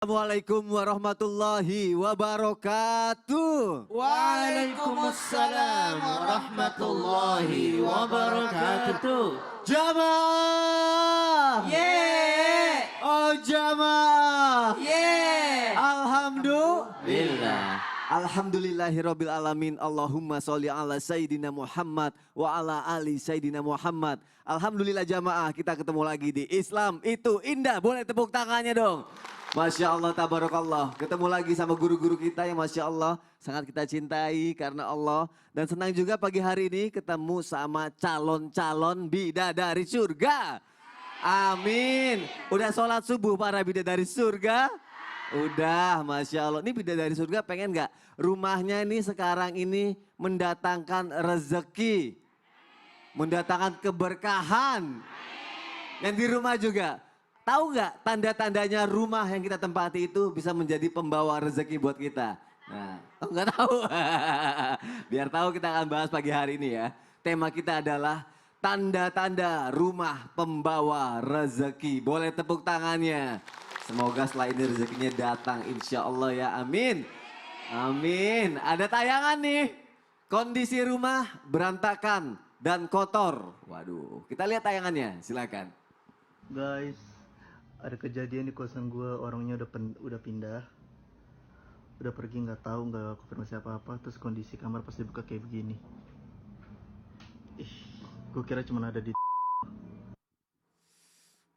Assalamualaikum warahmatullahi wabarakatuh. Waalaikumsalam warahmatullahi wabarakatuh. Jamaah. Yeay. Oh jamaah. Yeay. Alhamdulillah. Alhamdulillahirabbil alamin. Allahumma sholli ala sayyidina Muhammad wa ala ali sayyidina Muhammad. Alhamdulillah jamaah, kita ketemu lagi di Islam itu indah. Boleh tepuk tangannya dong. Masya Allah, tabarakallah. Ketemu lagi sama guru-guru kita yang Masya Allah sangat kita cintai karena Allah. Dan senang juga pagi hari ini ketemu sama calon-calon bidadari surga. Amin. Udah sholat subuh para bidadari surga? Udah, Masya Allah. Ini bidadari surga pengen gak rumahnya ini sekarang ini mendatangkan rezeki. Mendatangkan keberkahan. Yang di rumah juga. Tahu nggak tanda-tandanya rumah yang kita tempati itu bisa menjadi pembawa rezeki buat kita? Nah, nggak tahu. Biar tahu kita akan bahas pagi hari ini ya. Tema kita adalah tanda-tanda rumah pembawa rezeki. Boleh tepuk tangannya. Semoga setelah ini rezekinya datang insya Allah ya, amin. Amin. Ada tayangan nih. Kondisi rumah berantakan dan kotor. Waduh, kita lihat tayangannya, silakan. Guys, ada kejadian di kosan gue, orangnya udah pindah, udah pergi, nggak tahu, nggak konfirmasi apa-apa. Terus kondisi kamar pas dibuka kayak begini. Ih, gue kira cuma ada di.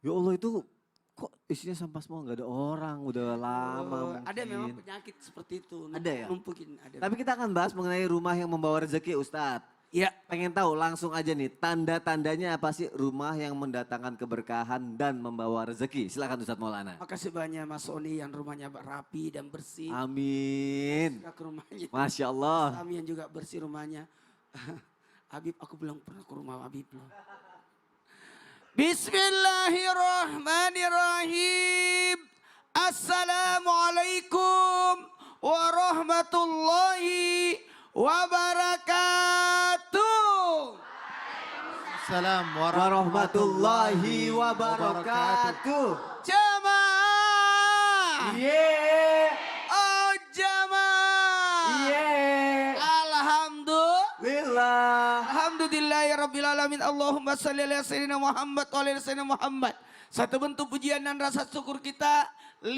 Ya Allah, itu kok isinya sampah semua, nggak ada orang, udah lama mungkin. Ada memang penyakit seperti itu. Ada ya? Mungkin ada. Tapi kita akan bahas mengenai rumah yang membawa rezeki, Ustadz. Ya, Pengen tahu langsung aja nih, tanda-tandanya apa sih rumah yang mendatangkan keberkahan dan membawa rezeki? Silakan Ustadz Maulana. makasih banyak Mas Oni yang rumahnya rapi dan bersih. Amin. Suka ke rumahnya. Masya Allah. Kami yang juga bersih rumahnya. Habib, aku belum pernah ke rumah Habib loh. Bismillahirrahmanirrahim. Assalamualaikum warahmatullahi wabarakatuh. Salam Warahmatullahi wabarakatuh. Jamaah. Yeah. Oh jamaah. Yeah. Alhamdulillah. Lillah. Alhamdulillahirrabbilalamin. Allahumma salli ala sayyidina Muhammad wa ala sayyidina Muhammad. Satu bentuk pujian dan rasa syukur kita 5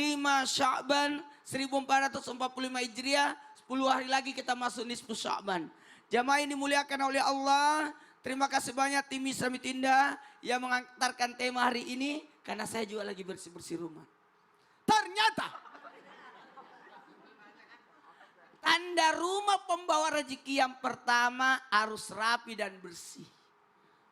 Sya'ban 1445 Hijriah. 10 hari lagi kita masuk nisfu Sya'ban. Jamaah ini dimuliakan oleh Allah. Terima kasih banyak tim Islam Indah yang mengantarkan tema hari ini. Karena saya juga lagi bersih-bersih rumah. Ternyata tanda rumah pembawa rezeki yang pertama harus rapi dan bersih.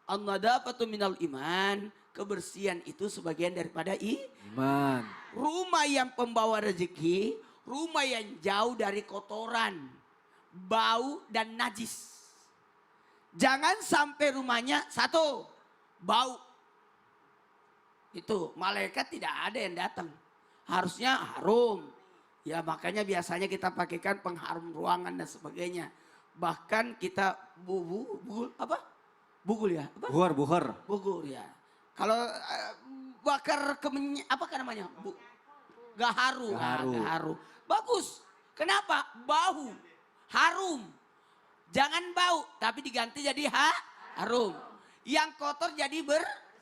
An-nadafatu minal iman. Kebersihan itu sebagian daripada Iman. rumah yang pembawa rezeki, rumah yang jauh dari kotoran, bau dan najis. Jangan sampai rumahnya satu, bau. Itu malaikat tidak ada yang datang. Harusnya harum. Ya makanya biasanya kita pakaikan pengharum ruangan dan sebagainya. Bahkan kita bugul ya? Apa? Buhar. Bogor ya. Kalau bakar apa kan namanya? Gaharu. Gaharu. Bagus. Kenapa? Bau. Harum. Jangan bau tapi diganti jadi harum. Yang kotor jadi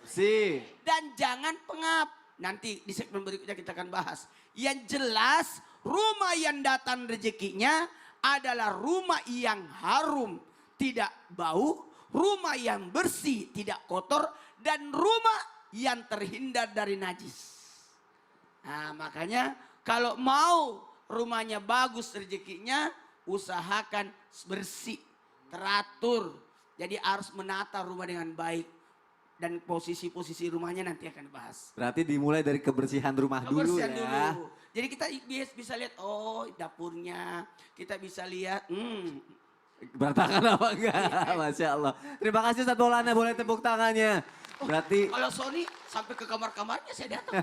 Si. dan jangan pengap. Nanti di segmen berikutnya kita akan bahas. Yang jelas rumah yang datang rezekinya adalah rumah yang harum, tidak bau. Rumah yang bersih, tidak kotor. Dan rumah yang terhindar dari najis. Nah makanya kalau mau rumahnya bagus rezekinya, usahakan bersih, teratur. Jadi harus menata rumah dengan baik. Dan posisi-posisi rumahnya nanti akan dibahas. Berarti dimulai dari kebersihan rumah dulu ya. Dulu. Jadi kita bisa lihat, oh dapurnya. Kita bisa lihat, Berantakan apa enggak? Masya Allah. Terima kasih Ustadz Maulana, boleh tepuk tangannya. Berarti kalau Sony sampai ke kamar-kamarnya saya datang.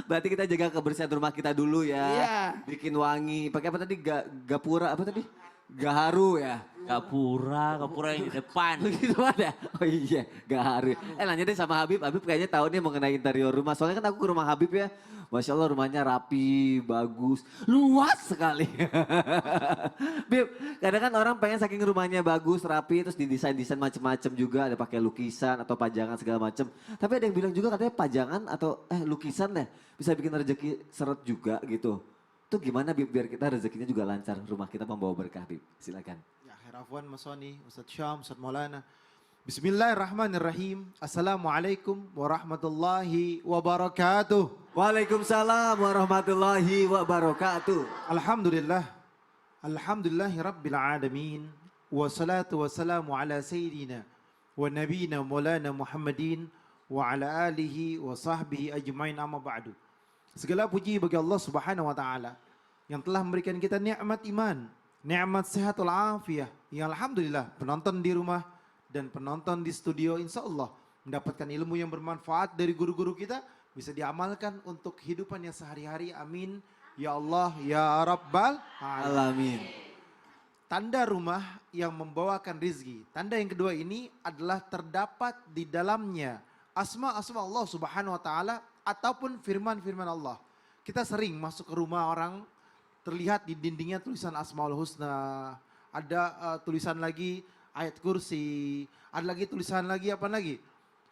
berarti kita jaga kebersihan rumah kita dulu ya. Iya. Bikin wangi. Pakai apa tadi? Gapura apa tadi? Gaharu ya. Gapura yang di depan. Begitu ada. Oh iya, gaharu. Nanya deh sama Habib kayaknya tahu nih mengenai interior rumah. Soalnya kan aku ke rumah Habib ya. Masya Allah rumahnya rapi, bagus, luas sekali. Bib, kadang kan orang pengen saking rumahnya bagus, rapi, terus didesain-desain macem-macem juga, ada pakai lukisan atau pajangan segala macem. Tapi ada yang bilang juga katanya pajangan atau lukisan deh bisa bikin rezeki seret juga gitu. Itu gimana Bib biar kita rezekinya juga lancar, rumah kita membawa berkah Bib, silakan. Ya, khair afwan Mas Soni, Ustaz Syam, Ustaz Maulana. Bismillahirrahmanirrahim. Assalamualaikum warahmatullahi wabarakatuh. Waalaikumsalam warahmatullahi wabarakatuh. Alhamdulillah. Alhamdulillahi rabbil alamin. Wassalatu wassalamu ala sayyidina wa nabiyina maulana Muhammadin wa ala alihi wa sahbihi ajmain amma ba'du. Segala puji bagi Allah Subhanahu wa taala yang telah memberikan kita nikmat iman, nikmat sehat wal afiyah. Yang alhamdulillah penonton di rumah dan penonton di studio insya Allah mendapatkan ilmu yang bermanfaat dari guru-guru kita bisa diamalkan untuk kehidupannya sehari-hari. Amin. Ya Allah, ya Rabbal Alamin. Tanda rumah yang membawakan rizki. Tanda yang kedua ini adalah terdapat di dalamnya asma-asma Allah Subhanahu wa taala ataupun firman-firman Allah. Kita sering masuk ke rumah orang, terlihat di dindingnya tulisan Asmaul Husna, ada tulisan lagi ayat kursi, ada lagi tulisan lagi apa lagi?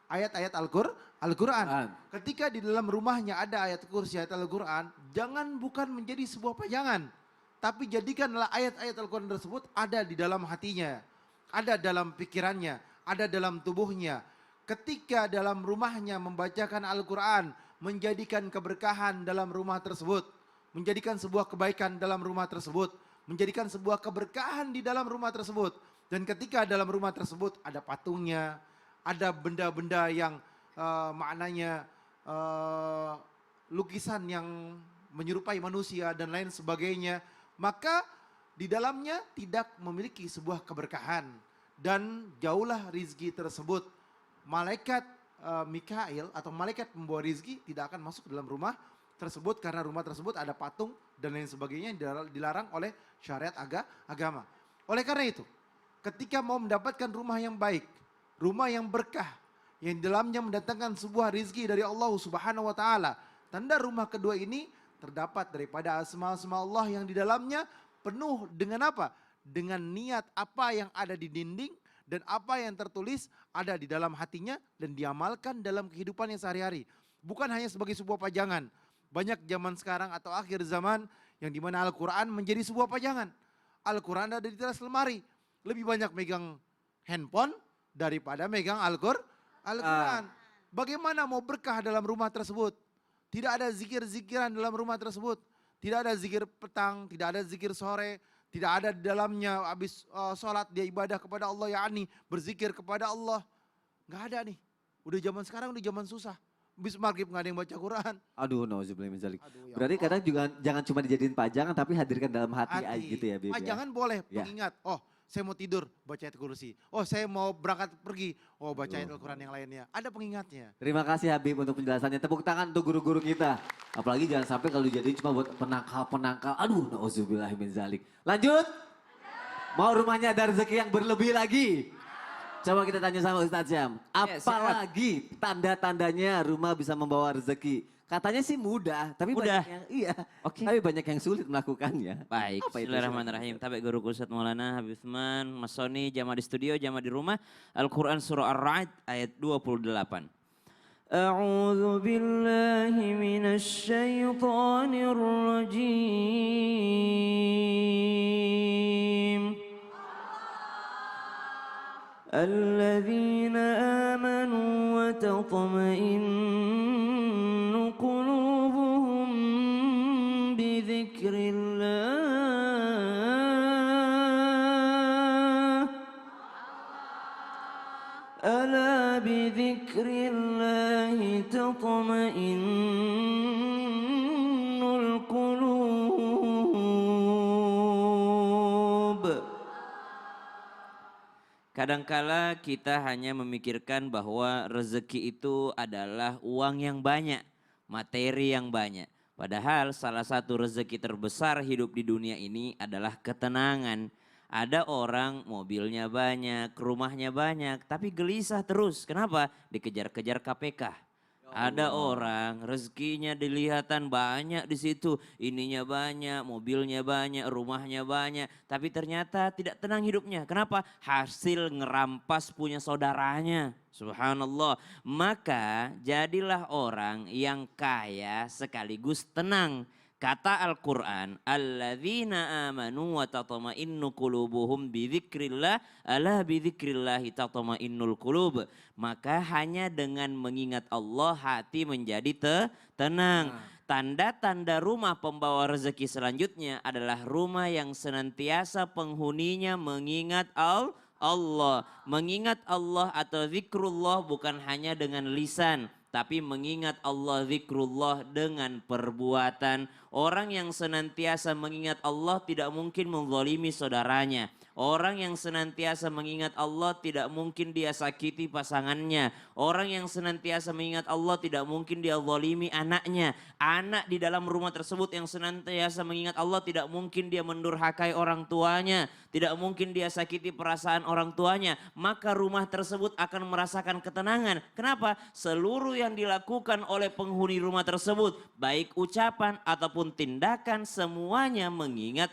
Ayat-ayat Al-Quran. Ketika di dalam rumahnya ada ayat kursi, ayat Al-Quran, jangan bukan menjadi sebuah pajangan. Tapi jadikanlah ayat-ayat Al-Quran tersebut ada di dalam hatinya, ada dalam pikirannya, ada dalam tubuhnya. Ketika dalam rumahnya membacakan Al-Quran, menjadikan keberkahan dalam rumah tersebut, menjadikan sebuah kebaikan dalam rumah tersebut, menjadikan sebuah keberkahan di dalam rumah tersebut. Dan ketika dalam rumah tersebut ada patungnya, ada benda-benda yang maknanya lukisan yang menyerupai manusia dan lain sebagainya, maka di dalamnya tidak memiliki sebuah keberkahan dan jauhlah rizki tersebut. Malaikat Mikail atau malaikat pembawa rizki tidak akan masuk dalam rumah tersebut karena rumah tersebut ada patung dan lain sebagainya yang dilarang oleh syariat agama. Oleh karena itu, ketika mau mendapatkan rumah yang baik, rumah yang berkah, yang dalamnya mendatangkan sebuah rizki dari Allah Subhanahu wa taala. Tanda rumah kedua ini terdapat daripada asma-asma Allah yang di dalamnya penuh dengan apa? Dengan niat apa yang ada di dinding dan apa yang tertulis ada di dalam hatinya dan diamalkan dalam kehidupannya sehari-hari. Bukan hanya sebagai sebuah pajangan. Banyak zaman sekarang atau akhir zaman yang dimana Al-Quran menjadi sebuah pajangan. Al-Quran ada di teras lemari. Lebih banyak megang handphone daripada megang Al-Quran. Bagaimana mau berkah dalam rumah tersebut? Tidak ada zikir-zikiran dalam rumah tersebut. Tidak ada zikir petang, tidak ada zikir sore. Tidak ada di dalamnya habis sholat dia ibadah kepada Allah, yakni berzikir kepada Allah. Nggak ada nih. Udah zaman sekarang, udah zaman susah. Bis maghrib nggak ada yang baca Quran. Aduh, nauzubillah min dzalik. Ya Berarti Allah. kadang juga jangan cuma dijadiin pajangan tapi hadirkan dalam hati aja gitu ya, Bib. Jangan boleh Ya. pengingat. Oh, saya mau tidur, baca ayat kursi. Oh, saya mau berangkat pergi. Oh, baca ayat Al-Quran yang lainnya. Ada pengingatnya. Terima kasih Habib untuk penjelasannya. Tepuk tangan untuk guru-guru kita. Apalagi jangan sampai kalau dijadiin cuma buat penangkal-penangkal. Aduh, nauzubillah min dzalik. Lanjut. Mau rumahnya ada rezeki yang berlebih lagi? Coba kita tanya sama Ustadz Syam. Apalagi tanda-tandanya rumah bisa membawa rezeki? Katanya sih mudah, tapi Mudah. banyak yang iya. Oke. Tapi banyak yang sulit melakukannya. Baik, Apa itu, bismillahirrahmanirrahim. Tabe guru Ustaz Maulana, Habib Usman, Mas Soni, jamaah di studio, jamaah di rumah. Al-Quran surah Ar-Ra'd ayat 28. A'udzu billahi minasy syaithanir rajim. الذين آمنوا وتطمئن قلوبهم بذكر الله ألا بذكر الله تطمئن القلوب. Kadangkala kita hanya memikirkan bahwa rezeki itu adalah uang yang banyak, materi yang banyak. Padahal salah satu rezeki terbesar hidup di dunia ini adalah ketenangan. Ada orang mobilnya banyak, rumahnya banyak, tapi gelisah terus. Kenapa? Dikejar-kejar KPK. Ada orang rezekinya dilihatan banyak di situ, ininya banyak, mobilnya banyak, rumahnya banyak, tapi ternyata tidak tenang hidupnya. Kenapa? Hasil ngerampas punya saudaranya. Subhanallah. Maka jadilah orang yang kaya sekaligus tenang. Kata Al-Quran, alladzina amanu wa tatma'innu qulubuhum bidzikrillah, ala bidzikrillahi tatma'innul qulub. Maka hanya dengan mengingat Allah hati menjadi tenang. Tanda-tanda rumah pembawa rezeki selanjutnya adalah rumah yang senantiasa penghuninya mengingat Allah. Mengingat Allah atau zikrullah bukan hanya dengan lisan, tapi mengingat Allah zikrullah dengan perbuatan. Orang yang senantiasa mengingat Allah tidak mungkin menzalimi saudaranya. Orang yang senantiasa mengingat Allah tidak mungkin dia sakiti pasangannya. Orang yang senantiasa mengingat Allah tidak mungkin dia zalimi anaknya. Anak di dalam rumah tersebut yang senantiasa mengingat Allah tidak mungkin dia mendurhakai orang tuanya. Tidak mungkin dia sakiti perasaan orang tuanya. Maka rumah tersebut akan merasakan ketenangan. Kenapa? Seluruh yang dilakukan oleh penghuni rumah tersebut, baik ucapan ataupun tindakan, semuanya mengingat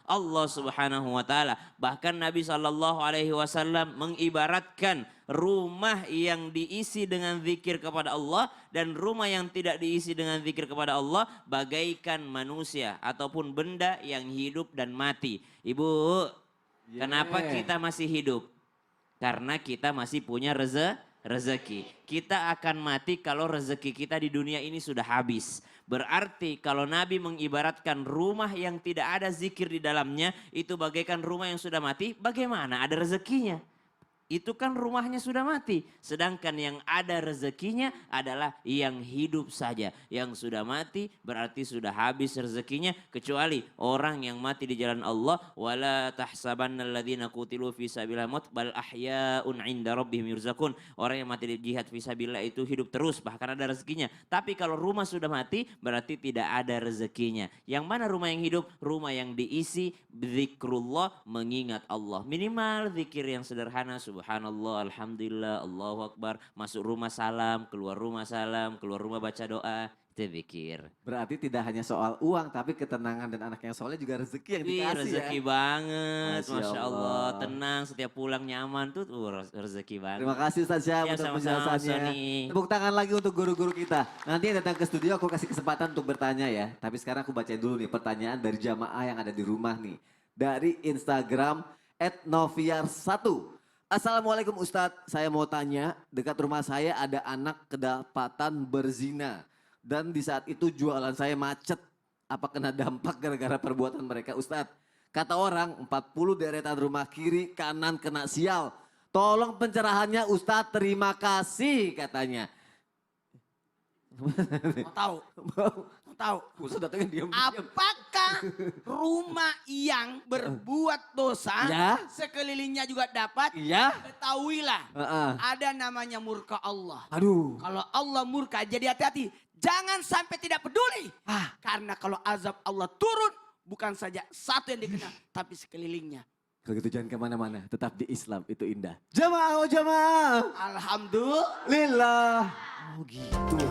Allah Subhanahu wa taala. Bahkan Nabi SAW mengibaratkan rumah yang diisi dengan zikir kepada Allah dan rumah yang tidak diisi dengan zikir kepada Allah bagaikan manusia ataupun benda yang hidup dan mati. Ibu, kenapa kita masih hidup? Karena kita masih punya rezeki. Kita akan mati kalau rezeki kita di dunia ini sudah habis. Berarti kalau Nabi mengibaratkan rumah yang tidak ada zikir di dalamnya itu bagaikan rumah yang sudah mati, bagaimana ada rezekinya? Itu kan rumahnya sudah mati. Sedangkan yang ada rezekinya adalah yang hidup saja. Yang sudah mati berarti sudah habis rezekinya. Kecuali orang yang mati di jalan Allah. Wala tahsabanna alladhina qutilu fi sabilillah maut bal ahya'un 'inda rabbihim yurzaqun. Orang yang mati di jihad fisabilillah itu hidup terus, bahkan ada rezekinya. Tapi kalau rumah sudah mati berarti tidak ada rezekinya. Yang mana rumah yang hidup? Rumah yang diisi zikrullah, mengingat Allah. Minimal zikir yang sederhana, subhanallah, alhamdulillah, Allahu akbar. Masuk rumah salam, keluar rumah baca doa. Itu zikir. Berarti tidak hanya soal uang, tapi ketenangan dan anak yang soleh juga rezeki yang Wih, dikasih rezeki ya. banget, Masya Masya Allah. Allah. Tenang, setiap pulang nyaman tuh rezeki banget. Terima kasih Ustaz Syam Ya, untuk sama-sama, penjelasannya. Sony. Tepuk tangan lagi untuk guru-guru kita. Nanti yang datang ke studio aku kasih kesempatan untuk bertanya ya. Tapi sekarang aku bacain dulu nih pertanyaan dari jamaah yang ada di rumah nih. Dari Instagram @noviar1. Assalamualaikum Ustadz, saya mau tanya, dekat rumah saya ada anak kedapatan berzina. Dan di saat itu jualan saya macet. Apa kena dampak gara-gara perbuatan mereka Ustadz? Kata orang 40 deretan rumah kiri kanan kena sial. Tolong pencerahannya Ustadz, terima kasih katanya. Mau tahu? Mau tahu? Ustadz datangnya diam-diam. Apakah rumah yang berbuat dosa Ya. sekelilingnya juga dapat? Iya. Ketahuilah Heeh. ada namanya murka Allah. Aduh. Kalau Allah murka jadi hati-hati. Jangan sampai tidak peduli. Ah. Karena kalau azab Allah turun bukan saja satu yang dikenal tapi sekelilingnya. Kalau gitu jangan kemana-mana, tetap di Islam itu indah. Jamaah, oh jamaah. Alhamdulillah. Lillah. Oh gitu.